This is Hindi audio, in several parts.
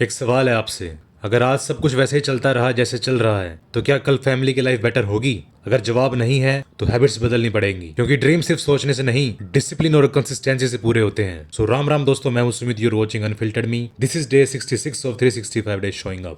एक सवाल है आपसे, अगर आज सब कुछ वैसे ही चलता रहा जैसे चल रहा है तो क्या कल फैमिली की लाइफ बेटर होगी? अगर जवाब नहीं है तो हैबिट्स बदलनी पड़ेंगी, क्योंकि ड्रीम सिर्फ सोचने से नहीं, डिसिप्लिन और कंसिस्टेंसी से पूरे होते हैं। सो राम राम दोस्तों, मैं हूं Sumit, you're watching unfiltered me. This is day 66 of 365 days showing up.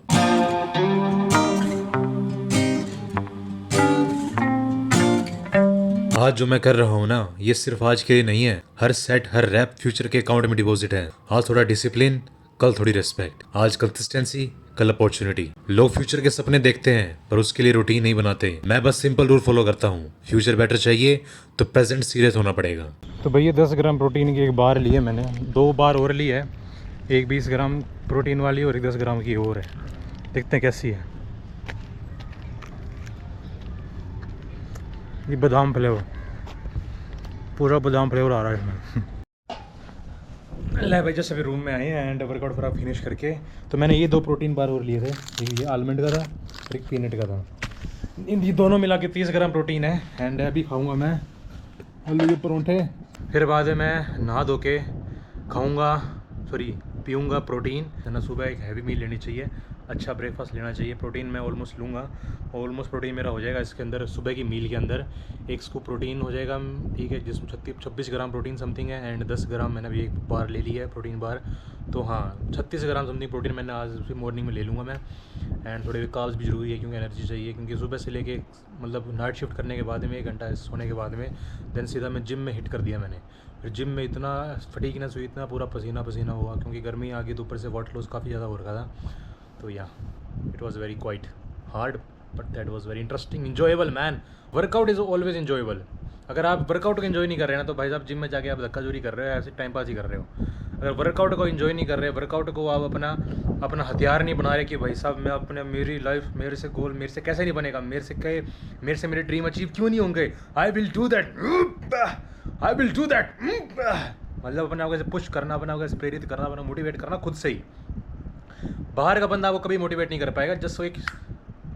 आज जो मैं कर रहा हूँ ना, ये सिर्फ आज के लिए नहीं है। हर सेट, हर रैप फ्यूचर के अकाउंट में डिपॉजिट है। आज थोड़ा डिसिप्लिन, कल थोड़ी रिस्पेक्ट। आज कंसिस्टेंसी, कल अपॉर्चुनिटी। लोग फ्यूचर के सपने देखते हैं पर उसके लिए रूटीन नहीं बनाते। मैं बस सिंपल रूल फॉलो करता हूँ। फ्यूचर बेटर चाहिए तो प्रेजेंट सीरियस होना पड़ेगा। तो भैया 10 ग्राम प्रोटीन की एक बार ली है मैंने, 2 बार और ली है। एक 20 ग्राम प्रोटीन वाली और एक 10 ग्राम की और है। देखते हैं कैसी है। ये बादाम फ्लेवर, पूरा बादाम फ्लेवर आ रहा है इसमें। ले भाई, जैसे अभी रूम में आए हैं एंड वर्कआउट पूरा फिनिश करके, तो मैंने ये 2 प्रोटीन बार और लिए थे। ये आलमंड का था और एक पीनट का था। ये दोनों मिला के 30 ग्राम प्रोटीन है। एंड अभी खाऊंगा मैं आलू के परोंठे। फिर बाद में मैं नहा धो के खाऊंगा, पीऊँगा प्रोटीन। है ना, सुबह एक हैवी मील लेनी चाहिए, अच्छा ब्रेकफास्ट लेना चाहिए। प्रोटीन मैं ऑलमोस्ट लूँगा, ऑलमोस्ट प्रोटीन मेरा हो जाएगा इसके अंदर। सुबह की मील के अंदर 1 स्कूप प्रोटीन हो जाएगा, ठीक है, जिसमें 26 ग्राम प्रोटीन समथिंग है। एंड 10 ग्राम मैंने अभी एक बार ले ली है प्रोटीन बार। तो हाँ, 36 ग्राम समथिंग प्रोटीन मैंने आज मॉर्निंग में ले लूँगा मैं। एंड थोड़े कार्ब्स भी ज़रूरी है क्योंकि एनर्जी चाहिए, क्योंकि सुबह से लेके मतलब नाइट शिफ्ट करने के बाद में 1 घंटा सोने के बाद में देन सीधा मैं जिम में हिट कर दिया मैंने। फिर जिम में इतना फटीकनेस हुई, इतना पूरा पसीना पसीना हुआ, क्योंकि गर्मी आ गई तो ऊपर से वाटर लॉस काफ़ी ज़्यादा हो रखा था। तो या it was very quite hard but that was very interesting, enjoyable man. Workout is always enjoyable. अगर आप वर्कआउट को इन्जॉय नहीं कर रहे हैं ना, तो भाई साहब जिम में जाके आप धक्का चोरी कर रहे हो, ऐसे टाइम पास ही कर रहे हो। अगर वर्कआउट को इन्जॉय नहीं कर रहे, वर्कआउट को आप अपना हथियार नहीं बना रहे कि भाई साहब मैं अपने मेरी लाइफ मेरे से गोल मेरे से कैसे नहीं बनेगा, मेरे से मेरे ड्रीम अचीव क्यों नहीं होंगे, आई विल डू दैट, मतलब अपने आप को पुश करना, अपने आप को प्रेरित करना, अपना मोटिवेट करना खुद से ही। बाहर का बंदा आपको कभी मोटिवेट नहीं कर पाएगा। जस्ट एक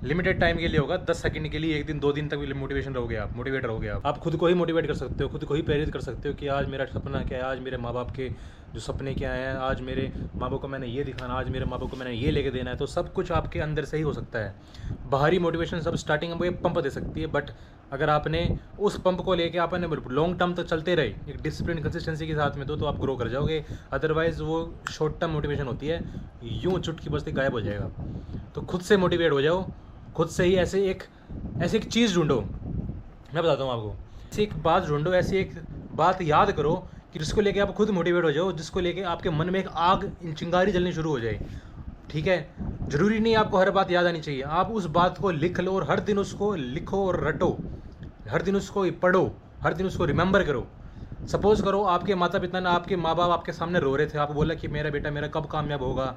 लिमिटेड टाइम के लिए होगा, 10 सेकंड के लिए, 1 दिन 2 दिन तक भी मोटिवेट रहोगे आप खुद को ही मोटिवेट कर सकते हो, खुद को ही प्रेरित कर सकते हो कि आज मेरा सपना क्या है, आज मेरे माँ बाप के जो सपने क्या हैं, आज मेरे माँ बाप को मैंने ये दिखाना, आज मेरे माँ बाप को मैंने ये लेके देना है। तो सब कुछ आपके अंदर से ही हो सकता है। बाहरी मोटिवेशन सब स्टार्टिंग में एक पंप दे सकती है, बट अगर आपने उस पंप को लेके आपने लॉन्ग टर्म तक चलते रहे एक डिसिप्लिन कंसिस्टेंसी के साथ में, तो आप ग्रो कर जाओगे। अदरवाइज़ वो शॉर्ट टर्म मोटिवेशन होती है, यूँ चुटकी बजते गायब हो जाएगा। तो खुद से मोटिवेट हो जाओ, खुद से ही ऐसे एक चीज़ ढूंढो। मैं बताता हूँ आपको, ऐसी एक बात ढूंढो, ऐसी एक बात याद करो कि जिसको लेके आप खुद मोटिवेट हो जाओ, जिसको लेके आपके मन में एक आग, चिंगारी जलनी शुरू हो जाए। ठीक है, ज़रूरी नहीं आपको हर बात याद आनी चाहिए। आप उस बात को लिख लो और हर दिन उसको लिखो और रटो, हर दिन उसको पढ़ो, हर दिन उसको रिमेंबर करो। सपोज़ करो आपके माता पिता ने, आपके माँ बाप आपके सामने रो रहे थे, आपको बोला कि मेरा बेटा मेरा कब कामयाब होगा,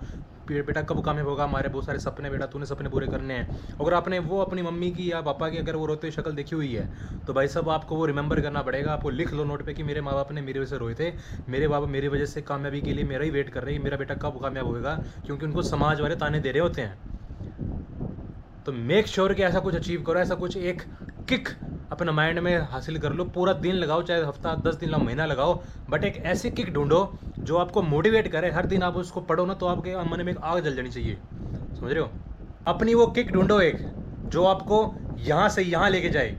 बेटा कब कामयाब होगा, हमारे बहुत सारे सपने बेटा, तूने सपने पूरे करने हैं। अगर आपने वो अपनी मम्मी की या पापा की अगर वो रोते हुए शक्ल देखी हुई है, तो भाई साहब आपको वो रिमेंबर करना पड़ेगा। आपको लिख लो नोट पे कि मेरे माँ बाप ने मेरी वजह से रोए थे, मेरे बाप मेरी वजह से कामयाबी के लिए मेरा ही वेट कर रहे हैं, मेरा बेटा कब कामयाब होगा, क्योंकि उनको समाज वाले ताने दे रहे होते हैं। तो मेक श्योर कि ऐसा कुछ अचीव करो, ऐसा कुछ एक किक अपने माइंड में हासिल कर लो। पूरा दिन लगाओ, चाहे हफ्ता 10 दिन महीना लगाओ, बट एक ऐसी किक ढूंढो जो आपको मोटिवेट करे। हर दिन आप उसको पढ़ो ना, तो आपके मन में एक आग जल जानी चाहिए, समझ रहे हो। अपनी वो किक ढूंढो एक जो आपको यहाँ से यहाँ लेके जाए,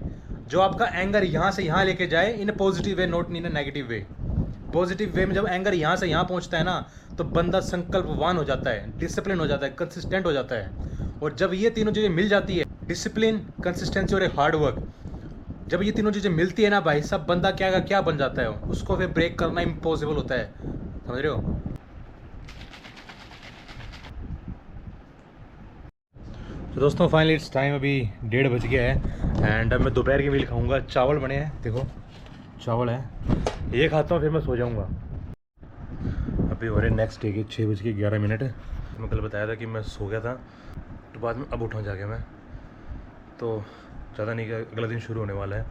जो आपका एंगर यहाँ से यहाँ लेके जाए, in positive way, not in negative way. Positive way में जब एंगर यहाँ से यहाँ पहुँचता है ना, तो बंदा संकल्पवान हो जाता है, डिसिप्लिन हो जाता है, कंसिस्टेंट हो जाता है। और जब ये तीनों चीज़ें मिल जाती है, डिसिप्लिन, कंसिस्टेंसी और एक हार्ड वर्क, जब ये तीनों चीज़ें मिलती है ना भाई, सब बंदा क्या का क्या बन जाता है। उसको फिर ब्रेक करना इम्पॉसिबल होता है, समझ रहे हो। तो दोस्तों फाइनली इट्स टाइम, अभी 1:30 बज गया है एंड अब मैं दोपहर की मील खाऊंगा। चावल बने हैं, देखो चावल है, ये खाता हूँ फिर मैं सो जाऊँगा। अभी हो रहे नेक्स्ट डे के 6:11। मैं कल बताया था कि मैं सो गया था, तो बाद में अब उठा जाके मैं, तो ज़्यादा नहीं, अगला दिन शुरू होने वाला है।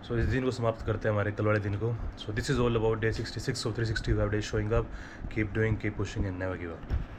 सो इस दिन को समाप्त करते हैं, हमारे कल वाले दिन को। So this is all about day 66 of 365 days showing up. Keep doing, keep pushing and never give up.